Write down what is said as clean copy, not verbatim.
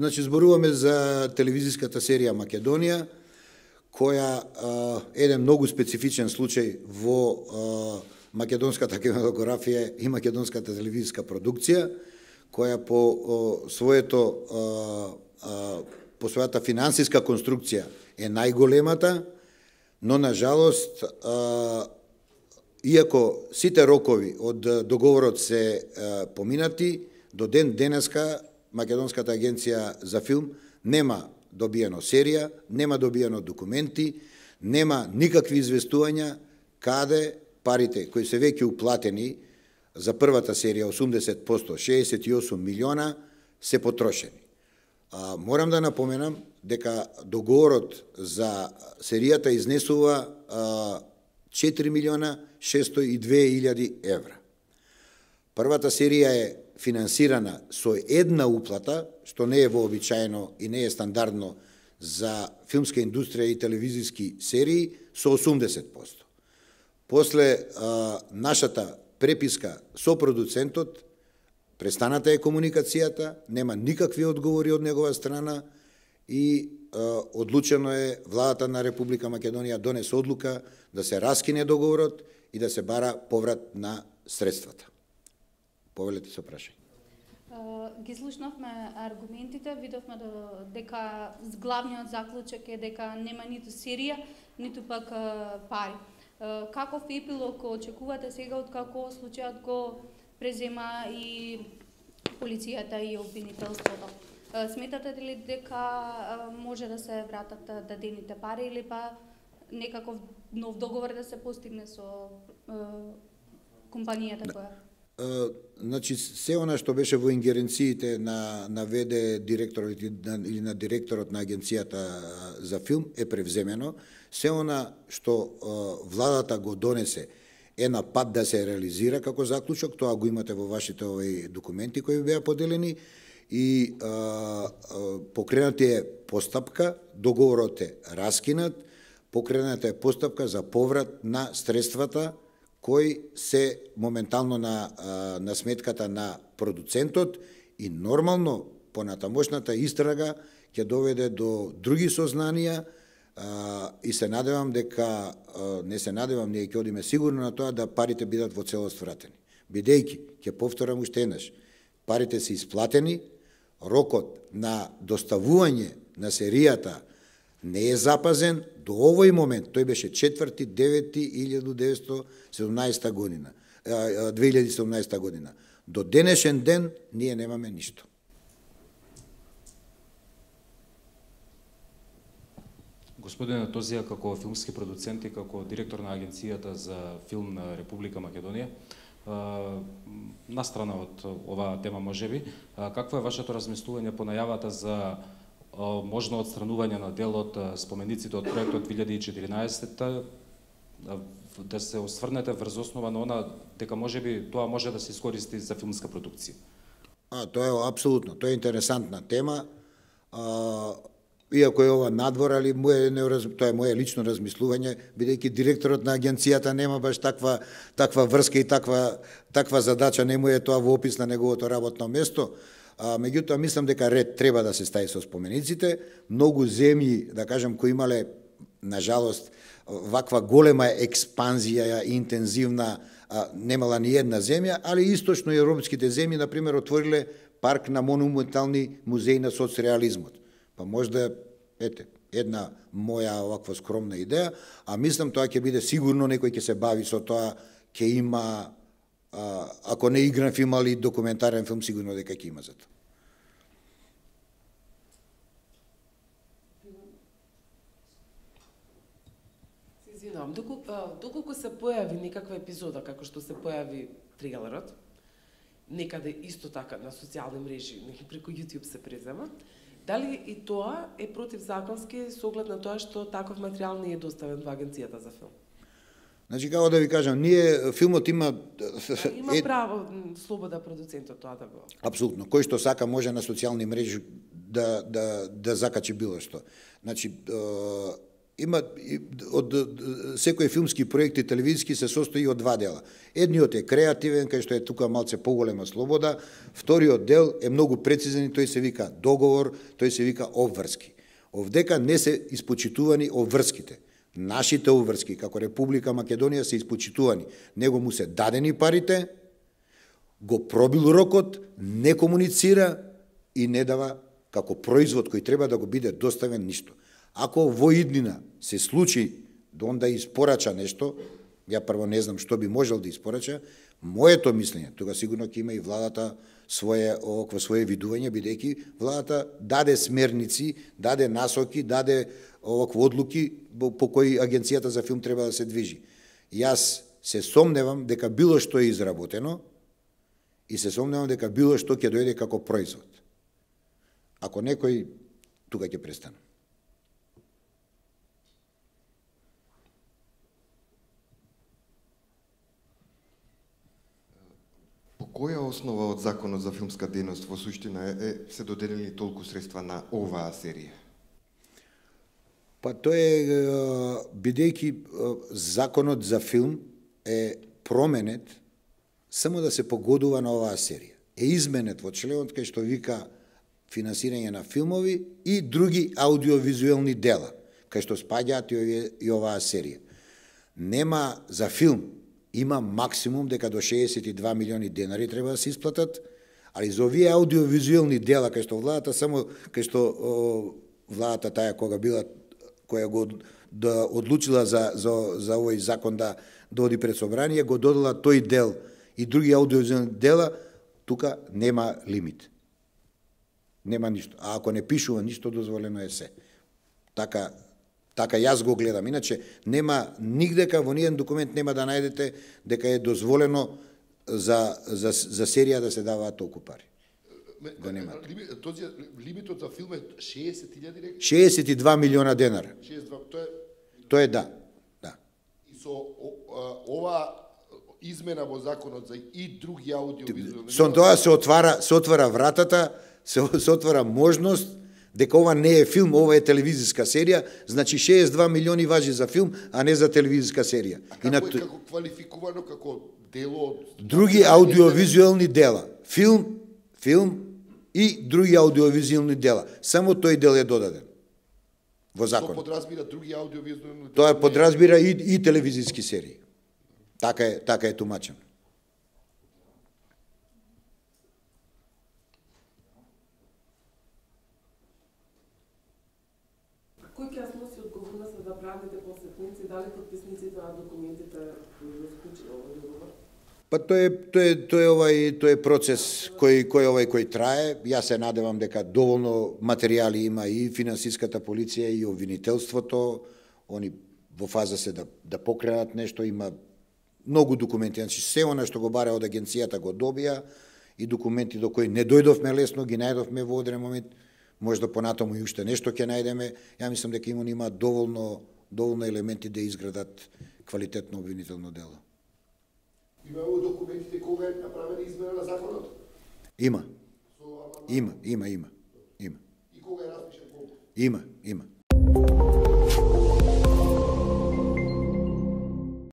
Значи, зборуваме за телевизиската серија Македонија, која еден многу специфичен случај во македонската кинематографија и македонската телевизиска продукција, која по својата финансиска конструкција е најголемата, но на жалост, иако сите рокови од договорот се поминати, до ден денеска Македонската агенција за филм нема добиено серија, нема добиено документи, нема никакви известувања каде парите кои се веќе уплатени за првата серија 80%, 68 милиона, се потрошени. Морам да напоменам дека договорот за серијата изнесува 4 милиона 602 илјади евра. Првата серија е финансирана со една уплата, што не е вообичаено и не е стандардно за филмска индустрија и телевизиски серии, со 80%. После нашата преписка со продуцентот, престаната е комуникацијата, нема никакви одговори од негова страна и одлучено е владата на Република Македонија донесе одлука да се раскине договорот и да се бара поврат на средствата. Повелете се прашање. Ги слушнавме аргументите, видовме дека главниот заклучок е дека нема ниту серија, ниту пак пари. Каков епилог очекувате сега откако случајот го презема и полицијата и обвинителството? Сметате ли дека може да се вратат дадените пари или па некаков нов договор да се постигне со компанијата која? Значи, се она што беше во ингеренциите на ВД директорот или на директорот на агенцијата за филм е превземено. Се она што владата го донесе е на пат да се реализира како заклучок, тоа го имате во вашите овој документи кои беа поделени и покрената е постапка, договорот е раскинат, покрената е постапка за поврат на средствата кои се моментално на сметката на продуцентот и нормално понатамошната истрага ќе доведе до други сознанија и се надевам дека, не се надевам, ние ќе одиме сигурно на тоа да парите бидат во целост вратени. Бидејќи, ќе повторам уште еднаш, парите се исплатени, рокот на доставување на серијата не е запазен до овој момент. Тој беше 4.9.1917 година, 2017 година. До денешен ден ние немаме ништо. Господине Тозија, како филмски продуцент и како директор на Агенцијата за филм на Република Македонија, настрана од оваа тема можеби, какво е вашето размислување по најавата за можно отстранување на дел од спомениците од проектот 2014, да се осврнете врз основа на она дека можеби тоа може да се искористи за филмска продукција? Тоа е апсолутно, тоа е интересантна тема. Иако е ова надвор, али тоа е моје лично размислување, бидејќи директорот на агенцијата нема баш таква врска и таква задача, не му е тоа во опис на неговото работно место. Меѓутоа, мислам дека ред треба да се стави со спомениците. Многу земји, да кажем, кои имале, на жалост, ваква голема експанзија и интензивна, немала ни една земја, али источно европските земји, например, отвориле парк на монументални музеи на соцреализмот. Па можда, ете, една моја оваква скромна идеја, а мислам тоа ќе биде сигурно некој ќе се бави со тоа, ќе има, ако не игран филм, али документарен филм, сигурно дека ќе има за тоа. Извинувам, доколку се појави некаква епизода, како што се појави трейлерот, некаде исто така на социјални мрежи, преку YouTube се презема, дали и тоа е противзаконски со оглед на тоа што таков материјал не е доставен во Агенцијата за филм? Значи, како да ви кажам, филмот има... Има право, слобода продуцентот тоа да го... Апсолутно. Кој што сака може на социјални мрежи да закачи било што. Значи, има од секој филмски проект и телевизиски се состои од два дела. Едниот е креативен, кај што е тука малце поголема слобода, вториот дел е многу прецизен и тој се вика договор, тој се вика обврски. Овдека не се испочитувани обврските. Нашите обврски како Република Македонија се испочитувани. Него му се дадени парите, го пробил рокот, не комуницира и не дава како производ кој треба да го биде доставен ништо. Ако во иднина се случи да он да испорача нешто, ја прво не знам што би можел да испорача, моето мислење, тога сигурно ќе има и владата свое видување, бидејќи владата даде смерници, даде насоки, даде одлуки по кои агенцијата за филм треба да се движи. Јас се сомневам дека било што е изработено и се сомневам дека било што ќе дојде како производ. Ако некој, тука ќе престанам. По која основа од Законот за филмска дејност во суштина се доделени толку средства на оваа серија? Па тоа е, бидејќи Законот за филм е променет само да се погодува на оваа серија. Е изменет во членот кај што вика финансирање на филмови и други аудиовизуелни дела, кај што спаѓаат и оваа серија. Нема за филм, има максимум дека до 62 милиони денари треба да се исплатат, али за овие аудиовизуелни дела, кај што владата само, кај што владата таја кога била, која го да одлучила за овој закон да оди пред собрание, го додала тој дел и други аудиовизуелни дела, тука нема лимит. Нема ништо. А ако не пишува ништо, дозволено е се. Така јас го гледам. Иначе нема нигдека во ниеден документ нема да најдете дека е дозволено за серија да се даваат толку пари. Го нема. Този лимитот за филм е 60.000 62 милиона денара. 62, Тоа е да. И со ова измена во законот за и други аудиовизуелни. Со тоа се отвара вратата, се отвара можност дека ова не е филм, ова е телевизиска серија, значи 62 милиони важи за филм, а не за телевизиска серија. А како е како квалификувано како дело од други аудиовизуелни дела, филм и други аудиовизуелни дела. Само тој дел е додаден во закон. Тоа подразбира други аудиовизуелни дела. Тоа подразбира и телевизиски серии. Така е тумачено. Кој ќе сноси одговорноста да правите посетници, дали подписниците на документите го склучени овој договор? Па тоа е процес кој трае. Јас се надевам дека доволно материјали има и финансиската полиција и обвинителството, они во фаза се да покренат нешто, има многу документи, значи се она што го баре од агенцијата го добија и документи до кои не дојдовме лесно, ги најдовме во одреден момент, може да понатаму и уште нешто ќе најдеме. Ја мислам дека има доволно елементи да изградат квалитетно обвинително дело. Има во документите кога е направена измена на законот? Има. И кога е распишен колку? Има.